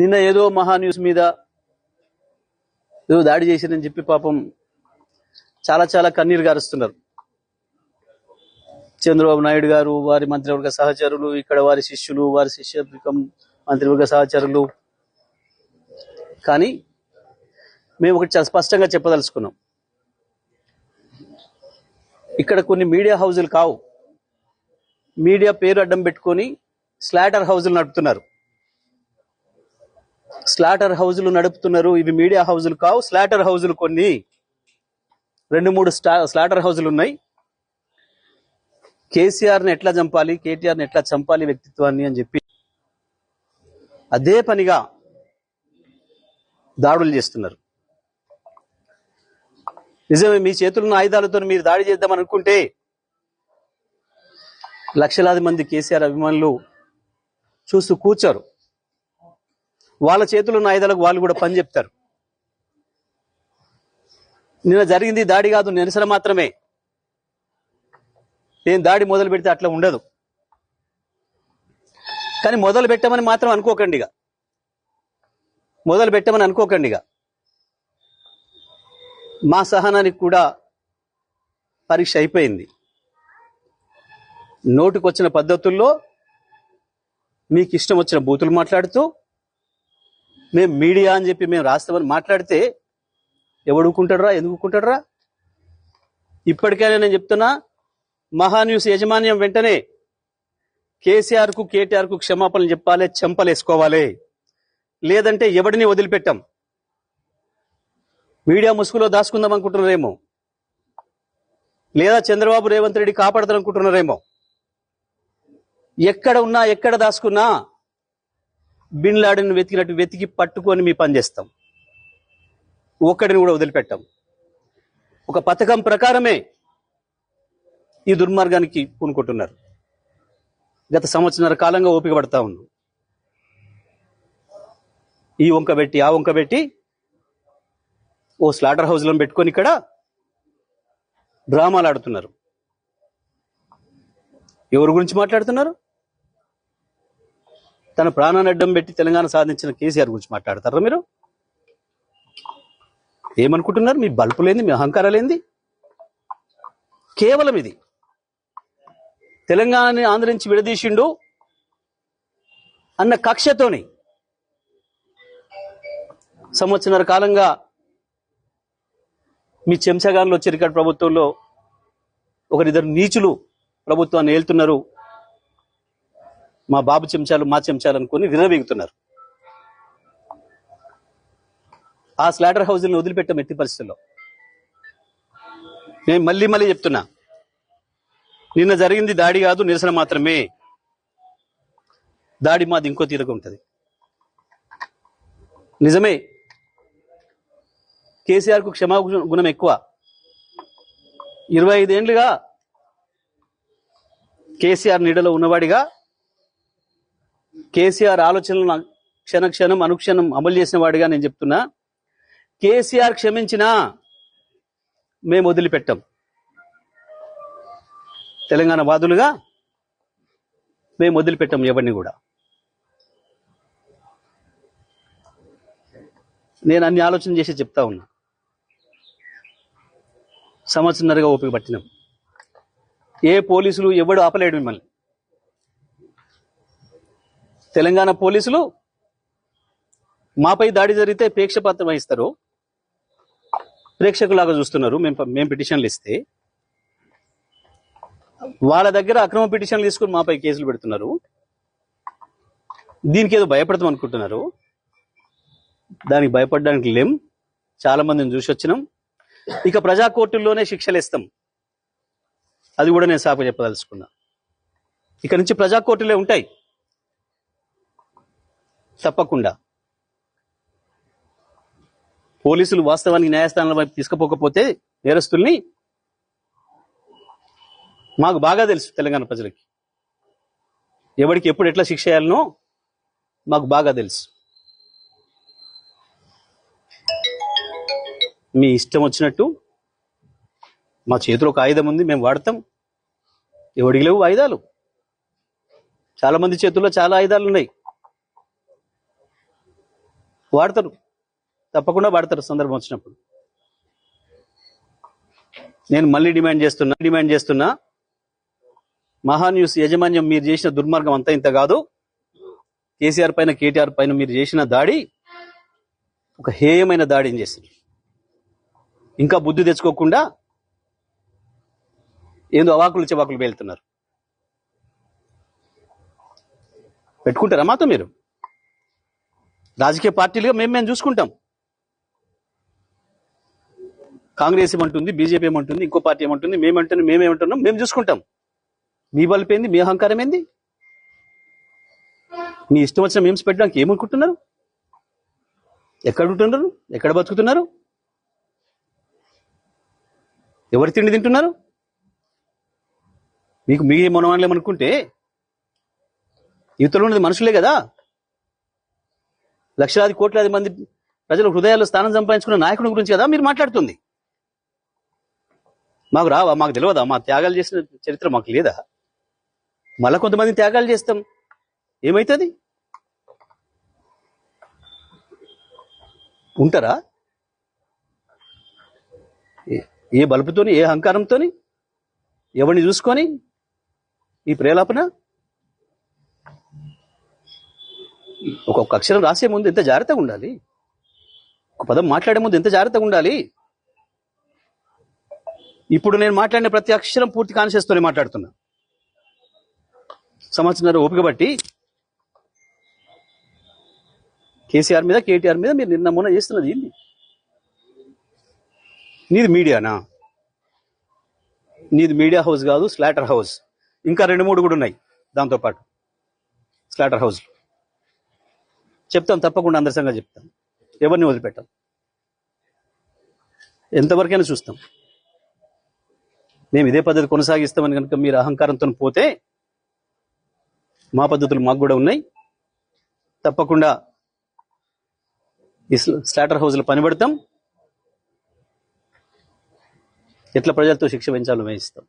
నిన్న ఏదో మహా న్యూస్ మీద ఏదో దాడి చేశారని చెప్పి పాపం చాలా చాలా కన్నీరు గారుస్తున్నారు. చంద్రబాబు నాయుడు గారు, వారి మంత్రివర్గ సహచరులు, ఇక్కడ వారి శిష్యులు, వారి శిష్యవర్గం మంత్రివర్గ సహచరులు. కానీ మేము ఒకటి చాలా స్పష్టంగా చెప్పదలుచుకున్నాం. ఇక్కడ కొన్ని మీడియా హౌజులు కావు, మీడియా పేరు అడ్డం పెట్టుకొని స్లాటర్ హౌజులు నడుపుతున్నారు. స్లాటర్ హౌజులు నడుపుతున్నారు. ఇవి మీడియా హౌజులు కావు, స్లాటర్ హౌజులు. కొన్ని 2-3 స్లాటర్ హౌజులు ఉన్నాయి. కేసీఆర్ని ఎట్లా చంపాలి, కేటీఆర్ని ఎట్లా చంపాలి వ్యక్తిత్వాన్ని అని చెప్పి అదే పనిగా దాడులు చేస్తున్నారు. నిజమే, మీ చేతుల్లో ఆయుధాలతో మీరు దాడి చేద్దామని అనుకుంటే లక్షలాది మంది కేసీఆర్ అభిమానులు చూస్తూ కూర్చోరు. వాళ్ళ చేతుల్లో ఉన్న ఆయుధాలకు వాళ్ళు కూడా పని చెప్తారు. నిన్న జరిగింది దాడి కాదు, నిరసన మాత్రమే. నేను దాడి మొదలు పెడితే అట్లా ఉండదు. కానీ మొదలు పెట్టమని మాత్రం అనుకోకండిగా, మొదలు పెట్టమని అనుకోకండిగా. మా సహనానికి కూడా పరీక్ష అయిపోయింది. నోటికొచ్చిన పద్ధతుల్లో మీకు ఇష్టం వచ్చిన బూతులు మాట్లాడుతూ మేము మీడియా అని చెప్పి మేము రాస్తామని మాట్లాడితే ఎవడు ఊరుకుంటాడురా, ఎందుకు ఊరుకుంటాడురా? ఇప్పటికైనా నేను చెప్తున్నా, మహాన్యూస్ యాజమాన్యం వెంటనే కేసీఆర్కు కేటీఆర్కు క్షమాపణలు చెప్పాలి, చెంపలేసుకోవాలి. లేదంటే ఎవడిని వదిలిపెట్టాం. మీడియా ముసుగులో దాచుకుందాం అనుకుంటున్నారేమో, లేదా చంద్రబాబు రేవంత్ రెడ్డి కాపాడతారనుకుంటున్నారేమో. ఎక్కడ ఉన్నా, ఎక్కడ దాచుకున్నా బిన్ లాడెన్ వెతికినట్టు వెతికి పట్టుకొని మీ పని చేస్తాం. ఒక్కడిని కూడా వదిలిపెట్టాం. ఒక పథకం ప్రకారమే ఈ దుర్మార్గానికి పూనుకుంటున్నారు. గత సంవత్సరాల కాలంగా ఓపిక పడతా ఉన్నాం. ఈ వంక పెట్టి ఆ వంక పెట్టి ఓ స్లాటర్ హౌస్లను పెట్టుకొని ఇక్కడ డ్రామాలు ఆడుతున్నారు. ఎవరి గురించి మాట్లాడుతున్నారు? తన ప్రాణాన్ని అడ్డం పెట్టి తెలంగాణ సాధించిన కేసీఆర్ గురించి మాట్లాడతారా మీరు? ఏమనుకుంటున్నారు? మీ బల్పు లేని, మీ అహంకారం లేనిది. కేవలం ఇది తెలంగాణని ఆంధ్ర నుంచి విడదీసిండు అన్న కక్షతోని సంవత్సరాల కాలంగా మీ చెంచగాన్లు వచ్చి రికార్డు ప్రభుత్వంలో ఒకరిద్దరు నీచులు ప్రభుత్వాన్ని ఏలుతున్నారు. మా బాబు చెంచాలు, మా చెంచాలు అనుకుని విర్రవీగుతున్నారు. ఆ స్లాటర్ హౌస్ని వదిలిపెట్టాం ఎట్టి పరిస్థితుల్లో. నేను మళ్ళీ మళ్ళీ చెప్తున్నా, నిన్న జరిగింది దాడి కాదు, నిరసన మాత్రమే. దాడి మాది ఇంకో తీరుగా ఉంటుంది. నిజమే, కేసీఆర్కు క్షమాగుణం ఎక్కువ. 25 ఏళ్లుగా కేసీఆర్ నీడలో ఉన్నవాడిగా, కేసీఆర్ ఆలోచనలను క్షణక్షణం అనుక్షణం అమలు చేసిన వాడిగా నేను చెప్తున్నా, కేసీఆర్ క్షమించినా మేము వదిలిపెట్టాం. తెలంగాణ వాదులుగా మేము వదిలిపెట్టాం ఎవరిని కూడా. నేను అన్ని ఆలోచన చేసి చెప్తా ఉన్నా. సంవత్సరంన్నరగా ఓపిక పట్టినాం. ఏ పోలీసులు ఎవడు ఆపలేడు మిమ్మల్ని. తెలంగాణ పోలీసులు మాపై దాడి జరిగితే ప్రేక్షపాతం వహిస్తారు, ప్రేక్షకులాగా చూస్తున్నారు. మేము పిటిషన్లు ఇస్తే వాళ్ళ దగ్గర అక్రమ పిటిషన్లు తీసుకుని మాపై కేసులు పెడుతున్నారు. దీనికి ఏదో భయపడతాం అనుకుంటున్నారు. దానికి భయపడడానికి లేం. చాలా మందిని చూసి వచ్చినాం. ఇక ప్రజా కోర్టుల్లోనే శిక్షలు ఇస్తాం. అది కూడా నేను సాకు చెప్పదలుచుకున్నా. ఇక నుంచి ప్రజా కోర్టులే ఉంటాయి తప్పకుండా. పోలీసులు వాస్తవానికి న్యాయస్థానాల వైపు తీసుకుపోకపోతే నేరస్తుల్ని, మాకు బాగా తెలుసు. తెలంగాణ ప్రజలకి ఎవరికి ఎప్పుడు ఎట్లా శిక్ష చేయాలనో మాకు బాగా తెలుసు. మీ ఇష్టం వచ్చినట్టు, మా చేతిలో ఒక ఆయుధం ఉంది, మేము వాడతాం. ఎవడికి లేవు ఆయుధాలు? చాలా మంది చేతుల్లో చాలా ఆయుధాలు ఉన్నాయి. వాడతారు, తప్పకుండా వాడతారు సందర్భం వచ్చినప్పుడు. నేను మళ్ళీ డిమాండ్ చేస్తున్నా మహాన్యూస్ యాజమాన్యం మీరు చేసిన దుర్మార్గం అంతా ఇంత కాదు. కేసీఆర్ పైన కేటీఆర్ పైన మీరు చేసిన దాడి ఒక హేయమైన దాడిని చేసింది. ఇంకా బుద్ధి తెచ్చుకోకుండా ఏందో అవాకులు చెవాకులు పేలుతున్నారు. పెట్టుకుంటారా మాతో మీరు? రాజకీయ పార్టీలుగా మేము చూసుకుంటాం. కాంగ్రెస్ ఏమంటుంది, బీజేపీ ఏమంటుంది, ఇంకో పార్టీ ఏమంటుంది, మేమేమంటున్నాం, మేము చూసుకుంటాం. మీ బలిపోయింది, మీ అహంకారం ఏంది? మీ ఇష్టం వచ్చిన మేమ్స్ పెట్టడానికి ఏమనుకుంటున్నారు? ఎక్కడ ఉంటున్నారు? ఎక్కడ బతుకుతున్నారు? ఎవరి తిండి తింటున్నారు? మీకు మీ మనవాళ్ళేమనుకుంటే యువతలో ఉన్నది మనుషులే కదా. లక్షలాది కోట్లాది మంది ప్రజల హృదయాల్లో స్థానం సంపాదించుకున్న నాయకుడి గురించి కదా మీరు మాట్లాడుతుంది. మాకు రావా? మాకు తెలియదా? మా త్యాగాలు చేసిన చరిత్ర మాకు లేదా? మళ్ళా కొంతమంది త్యాగాలు చేస్తాం, ఏమవుతుంది? ఉంటారా? ఏ బలుపుతోని, ఏ అహంకారంతోని, ఎవరిని చూసుకొని ఈ ప్రేలాపన? ఒక్కొక్క అక్షరం రాసే ముందు ఎంత జాగ్రత్తగా ఉండాలి, ఒక పదం మాట్లాడే ముందు ఎంత జాగ్రత్తగా ఉండాలి. ఇప్పుడు నేను మాట్లాడిన ప్రతి అక్షరం పూర్తి కాన్షియస్ తోనే మాట్లాడుతున్నా. సంవత్సరం ఓపిక బట్టి కేసీఆర్ మీద, కేటీఆర్ మీద మీరు నిన్న మొన్న చేస్తున్నది ఏంది? నీది మీడియానా? నీది మీడియా హౌస్ కాదు, స్లాటర్ హౌస్. ఇంకా 2-3 కూడా ఉన్నాయి దాంతోపాటు స్లాటర్ హౌస్. చెప్తాం, తప్పకుండా అందరి సంగతి చెప్తాం. ఎవరిని వదిలిపెట్టాం, ఎంతవరకైనా చూస్తాం. మేము ఇదే పద్ధతి కొనసాగిస్తామని కనుక మీరు అహంకారంతో పోతే మా పద్ధతులు మాకు కూడా ఉన్నాయి. తప్పకుండా ఈ స్లాటర్ హౌస్లో పనిపడతాం. ఎట్లా ప్రజలతో శిక్ష పెంచాలో వేయిస్తాం.